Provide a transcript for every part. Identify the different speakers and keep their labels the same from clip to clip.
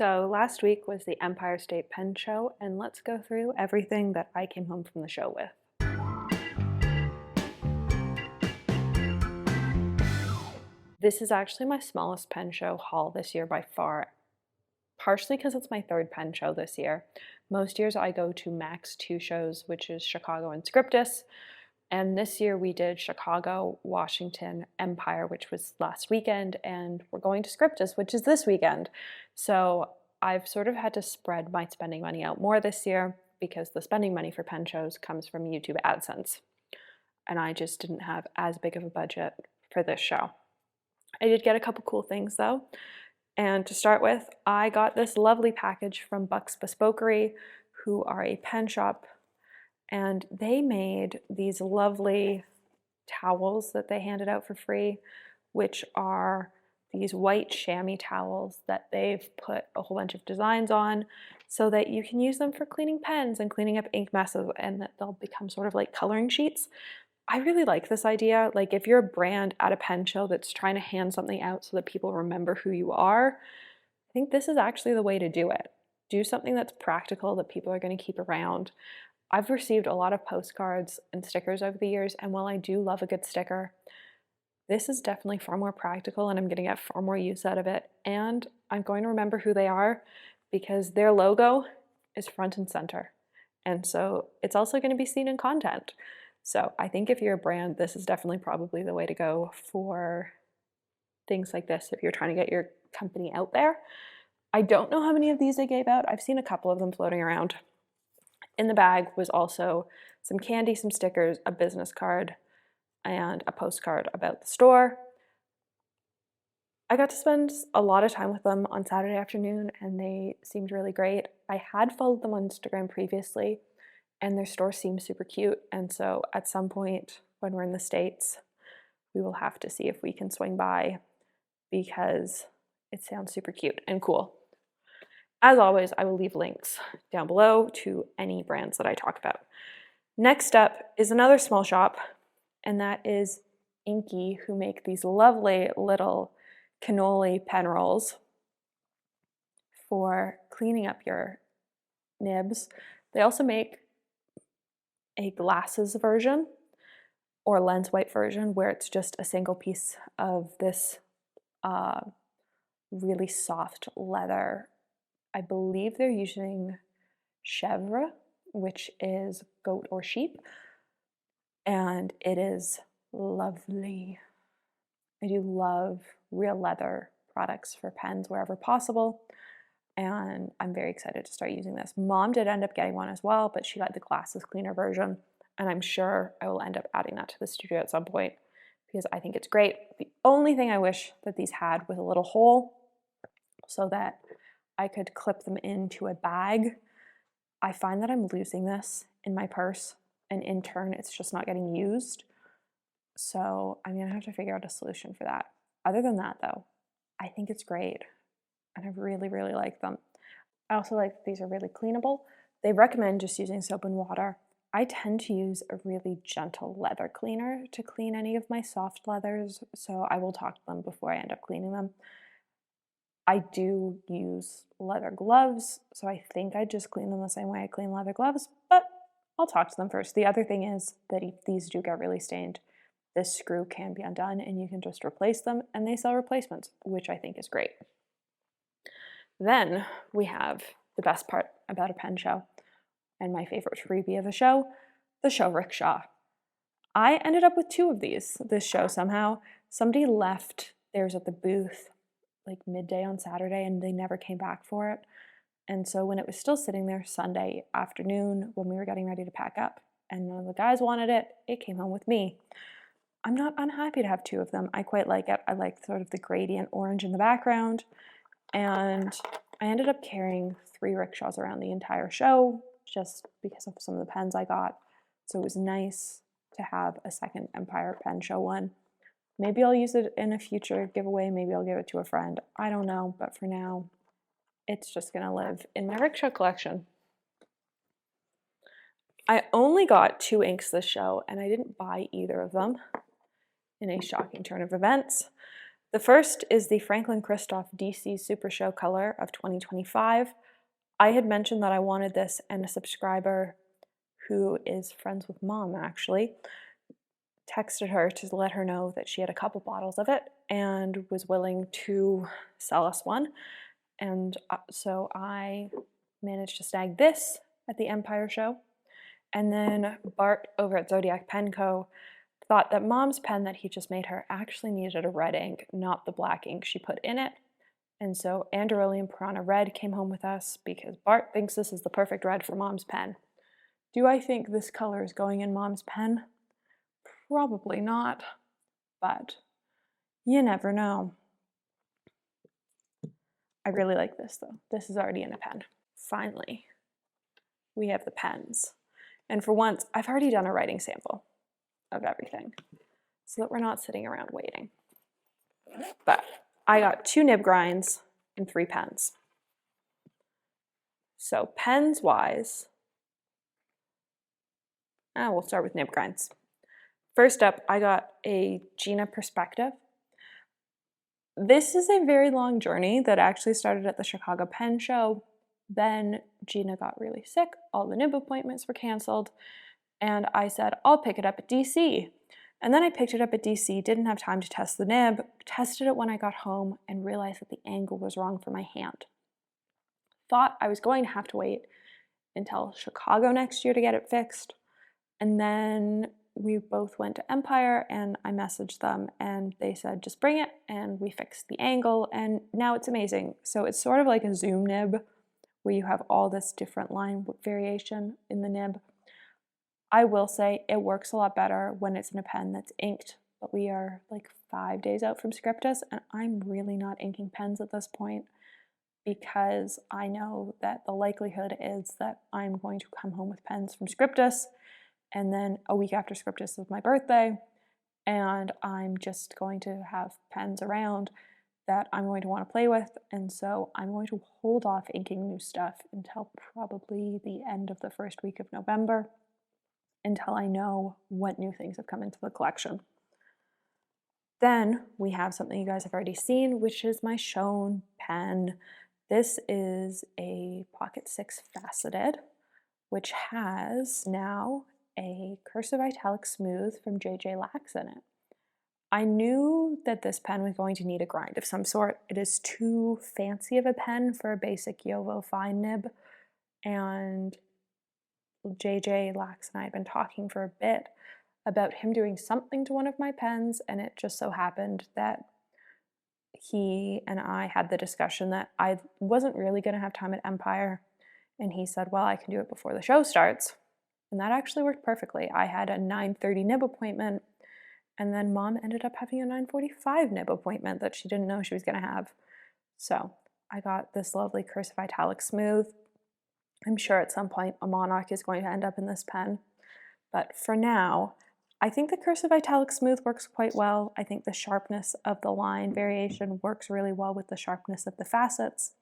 Speaker 1: So last week was the Empire State Pen Show, and let's go through everything that I came home from the show with. This is actually my smallest pen show haul this year by far, partially because it's my third pen show this year. Most years I go to max 2 shows, which is Chicago and Scriptus, and this year we did Chicago, Washington, Empire, which was last weekend, and we're going to Scriptus, which is this weekend. So I've sort of had to spread my spending money out more this year because the spending money for pen shows comes from YouTube AdSense. And I just didn't have as big of a budget for this show. I did get a couple cool things though. And to start with, I got this lovely package from Bespokery, who are a pen shop, and they made these lovely towels that they handed out for free, which are these white chamois towels that they've put a whole bunch of designs on so that you can use them for cleaning pens and cleaning up ink messes, and that they'll become sort of like coloring sheets. I really like this idea. Like, if you're a brand at a pen show that's trying to hand something out so that people remember who you are, I think this is actually the way to do it. Do something that's practical that people are going to keep around. I've received a lot of postcards and stickers over the years, and while I do love a good sticker, this is definitely far more practical and I'm going to get far more use out of it. And I'm going to remember who they are because their logo is front and center. And so it's also going to be seen in content. So I think if you're a brand, this is definitely probably the way to go for things like this if you're trying to get your company out there. I don't know how many of these they gave out. I've seen a couple of them floating around. In the bag was also some candy, some stickers, a business card, and a postcard about the store. I got to spend a lot of time with them on Saturday afternoon, and they seemed really great. I had followed them on Instagram previously, and their store seems super cute, and so at some point when we're in the States, we will have to see if we can swing by because it sounds super cute and cool. As always, I will leave links down below to any brands that I talk about. Next up is another small shop, and that is Inky, who make these lovely little cannoli pen rolls for cleaning up your nibs. They also make a glasses version or lens wipe version where it's just a single piece of this really soft leather. I believe they're using chèvre, which is goat or sheep, and it is lovely. I do love real leather products for pens wherever possible, and I'm very excited to start using this. Mom did end up getting one as well, but she got the glasses cleaner version, and I'm sure I will end up adding that to the studio at some point because I think it's great. The only thing I wish that these had was a little hole so that I could clip them into a bag. I find that I'm losing this in my purse, and in turn, it's just not getting used. So I'm gonna have to figure out a solution for that. Other than that, though, I think it's great, and I really, really like them. I also like that these are really cleanable. They recommend just using soap and water. I tend to use a really gentle leather cleaner to clean any of my soft leathers, so I will talk to them before I end up cleaning them. I do use leather gloves, so I think I just clean them the same way I clean leather gloves, but I'll talk to them first. The other thing is that if these do get really stained, this screw can be undone and you can just replace them, and they sell replacements, which I think is great. Then we have the best part about a pen show and my favorite freebie of a show, the show Rickshaw. I ended up with 2 of this show somehow. Somebody left theirs at the booth like midday on Saturday and they never came back for it. And so when it was still sitting there Sunday afternoon when we were getting ready to pack up and one of the guys wanted it, it came home with me. I'm not unhappy to have 2 of them. I quite like it. I like sort of the gradient orange in the background. And I ended up carrying 3 rickshaws around the entire show just because of some of the pens I got. So it was nice to have a second Empire pen show one. Maybe I'll use it in a future giveaway. Maybe I'll give it to a friend. I don't know. But for now, it's just going to live in my rickshaw collection. I only got 2 inks this show, and I didn't buy either of them in a shocking turn of events. The first is the Franklin Christoph DC Super Show Color of 2025. I had mentioned that I wanted this, and a subscriber who is friends with Mom actually texted her to let her know that she had a couple bottles of it and was willing to sell us one. And so I managed to snag this at the Empire show. And then Bart over at Zodiac Pen Co. thought that Mom's pen that he just made her actually needed a red ink, not the black ink she put in it. And so Androlium Piranha Red came home with us because Bart thinks this is the perfect red for Mom's pen. Do I think this color is going in Mom's pen? Probably not, but you never know. I really like this though. This is already in a pen. Finally, we have the pens. And for once, I've already done a writing sample of everything so that we're not sitting around waiting. But I got 2 nib grinds and 3 pens. So pens wise, we'll start with nib grinds. First up, I got a Gina Perspective. This is a very long journey that actually started at the Chicago Pen Show. Then Gina got really sick, all the nib appointments were canceled, and I said, I'll pick it up at DC. And then I picked it up at DC, didn't have time to test the nib, tested it when I got home, and realized that the angle was wrong for my hand. Thought I was going to have to wait until Chicago next year to get it fixed. And then we both went to Empire and I messaged them and they said, just bring it, and we fixed the angle and now it's amazing. So it's sort of like a zoom nib where you have all this different line variation in the nib. I will say it works a lot better when it's in a pen that's inked, but we are like 5 days out from Scriptus and I'm really not inking pens at this point because I know that the likelihood is that I'm going to come home with pens from Scriptus, and then a week after Scriptus is my birthday, and I'm just going to have pens around that I'm going to want to play with, and so I'm going to hold off inking new stuff until probably the end of the first week of November, until I know what new things have come into the collection. Then we have something you guys have already seen, which is my Schoen pen. This is a Pocket 6 faceted, which has now a cursive italic smooth from JJ Lax in it. I knew that this pen was going to need a grind of some sort. It is too fancy of a pen for a basic Yovo fine nib, and JJ Lax and I had been talking for a bit about him doing something to one of my pens, and it just so happened that he and I had the discussion that I wasn't really going to have time at Empire, and he said, well, I can do it before the show starts. And that actually worked perfectly. I had a 9:30 nib appointment, and then Mom ended up having a 9:45 nib appointment that she didn't know she was going to have. So I got this lovely cursive italic smooth. I'm sure at some point a Monarch is going to end up in this pen. But for now, I think the cursive italic smooth works quite well. I think the sharpness of the line variation works really well with the sharpness of the facets.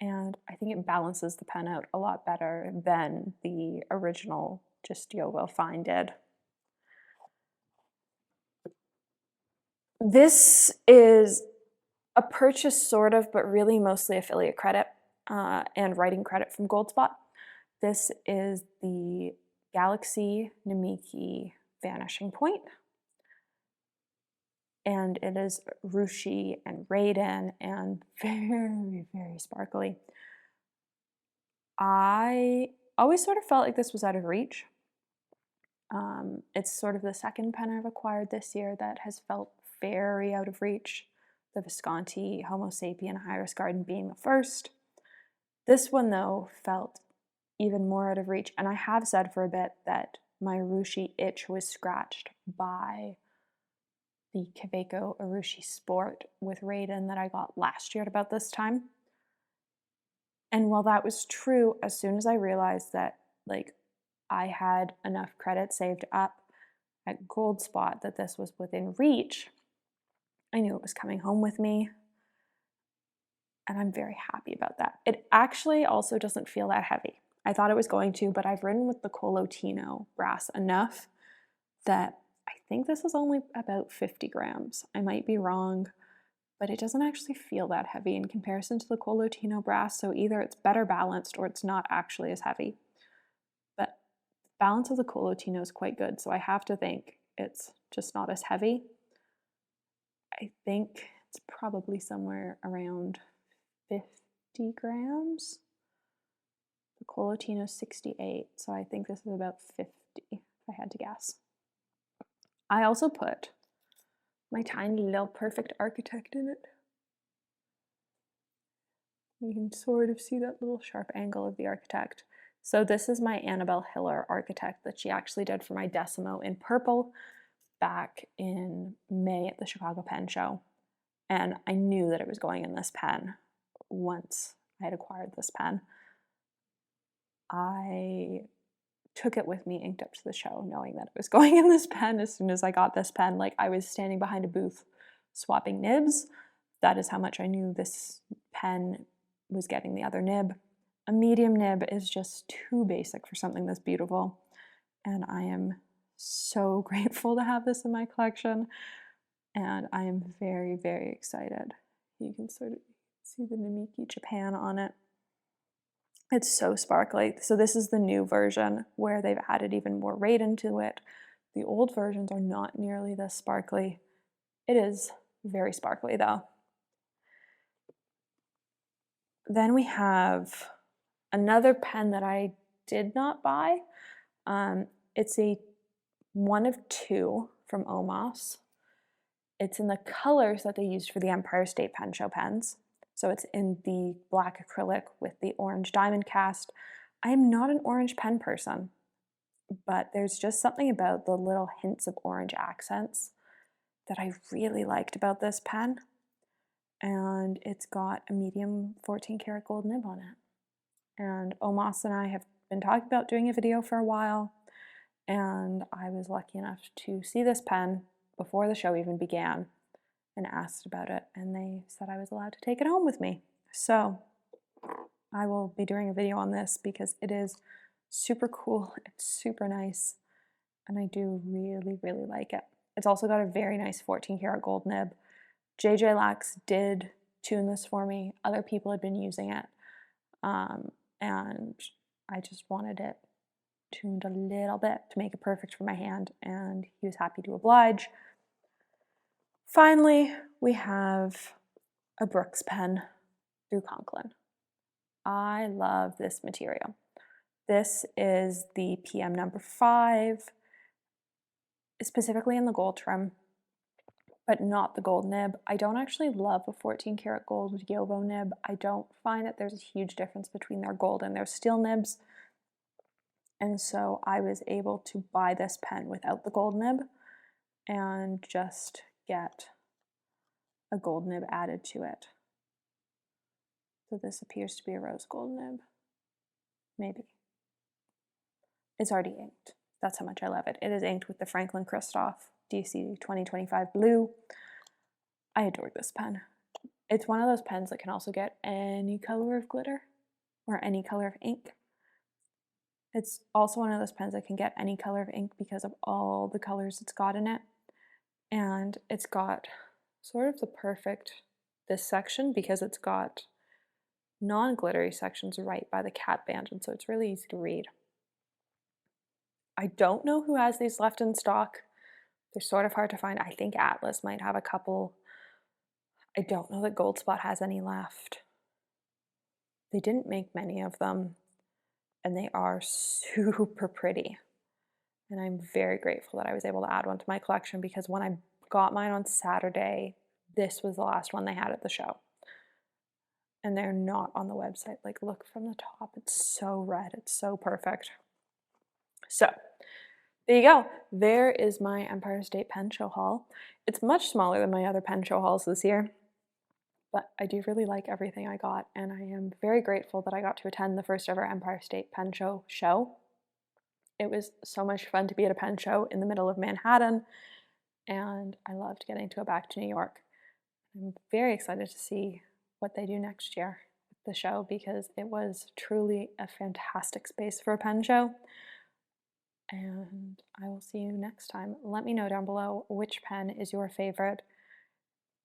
Speaker 1: And I think it balances the pen out a lot better than the original just Yovo Fine did. This is a purchase sort of, but really mostly affiliate credit and writing credit from Goldspot. This is the Galaxy Namiki Vanishing Point. And it is ruchy and Raiden and very, very sparkly. I always sort of felt like this was out of reach. It's sort of the second pen I've acquired this year that has felt very out of reach. The Visconti Homo Sapien Iris Garden being the first. This one, though, felt even more out of reach. And I have said for a bit that my ruchy itch was scratched by the Kaweco Urushi Sport with Raiden that I got last year at about this time. And while that was true, as soon as I realized that I had enough credit saved up at Goldspot that this was within reach, I knew it was coming home with me. And I'm very happy about that. It actually also doesn't feel that heavy. I thought it was going to, but I've written with the Colotino brass enough that I think this is only about 50 grams. I might be wrong, but it doesn't actually feel that heavy in comparison to the Colotino brass, so either it's better balanced or it's not actually as heavy. But the balance of the Colotino is quite good, so I have to think it's just not as heavy. I think it's probably somewhere around 50 grams. The Colotino is 68, so I think this is about 50, if I had to guess. I also put my tiny little Perfect Architect in it. You can sort of see that little sharp angle of the Architect. So this is my Annabelle Hiller Architect that she actually did for my Decimo in purple back in May at the Chicago Pen Show. And I knew that it was going in this pen once I had acquired this pen. I took it with me inked up to the show, knowing that it was going in this pen as soon as I got this pen. Like, I was standing behind a booth swapping nibs. That is how much I knew this pen was getting the other nib. A medium nib is just too basic for something this beautiful, and I am so grateful to have this in my collection, and I am very, very excited. You can sort of see the Namiki Japan on it. It's so sparkly. So this is the new version where they've added even more raid into it. The old versions are not nearly this sparkly. It is very sparkly though. Then we have another pen that I did not buy. It's a 1 of 2 from Omos. It's in the colors that they used for the Empire State Pen Show pens. So it's in the black acrylic with the orange diamond cast. I am not an orange pen person, but there's just something about the little hints of orange accents that I really liked about this pen. And it's got a medium 14 karat gold nib on it. And Omos and I have been talking about doing a video for a while, and I was lucky enough to see this pen before the show even began and asked about it, and they said I was allowed to take it home with me. So I will be doing a video on this because it is super cool, it's super nice, and I do really, really like it. It's also got a very nice 14 karat gold nib. JJ Lax did tune this for me. Other people had been using it, and I just wanted it tuned a little bit to make it perfect for my hand, and he was happy to oblige. Finally, we have a Brooks pen through Conklin. I love this material. This is the PM number 5, specifically in the gold trim, but not the gold nib. I don't actually love a 14 karat gold Yovo nib. I don't find that there's a huge difference between their gold and their steel nibs. And so I was able to buy this pen without the gold nib and just get a gold nib added to it. So this appears to be a rose gold nib. Maybe. It's already inked. That's how much I love it. It is inked with the Franklin Christoph DC 2025 blue. I adore this pen. It's one of those pens that can also get any color of glitter or any color of ink. It's also one of those pens that can get any color of ink because of all the colors it's got in it. And it's got sort of the perfect, this section, because it's got non-glittery sections right by the cat band, and so it's really easy to read. I don't know who has these left in stock. They're sort of hard to find. I think Atlas might have a couple. I don't know that Goldspot has any left. They didn't make many of them, and they are super pretty. And I'm very grateful that I was able to add one to my collection, because when I got mine on Saturday, this was the last one they had at the show. And they're not on the website. Like, look from the top, it's so red, it's so perfect. So, there you go. There is my Empire State Pen Show haul. It's much smaller than my other pen show hauls this year, but I do really like everything I got, and I am very grateful that I got to attend the first ever Empire State Pen Show. It was so much fun to be at a pen show in the middle of Manhattan, and I loved getting to go back to New York. I'm very excited to see what they do next year with the show, because it was truly a fantastic space for a pen show. And I will see you next time. Let me know down below which pen is your favorite.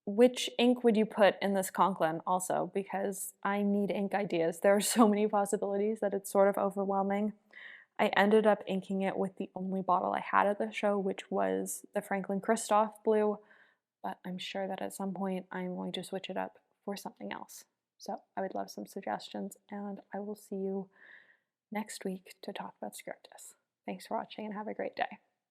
Speaker 1: which ink would you put in this Conklin also? Because I need ink ideas. There are so many possibilities that it's sort of overwhelming. I ended up inking it with the only bottle I had at the show, which was the Franklin Christoph blue, but I'm sure that at some point I'm going to switch it up for something else. So I would love some suggestions, and I will see you next week to talk about Scriptus. Thanks for watching and have a great day.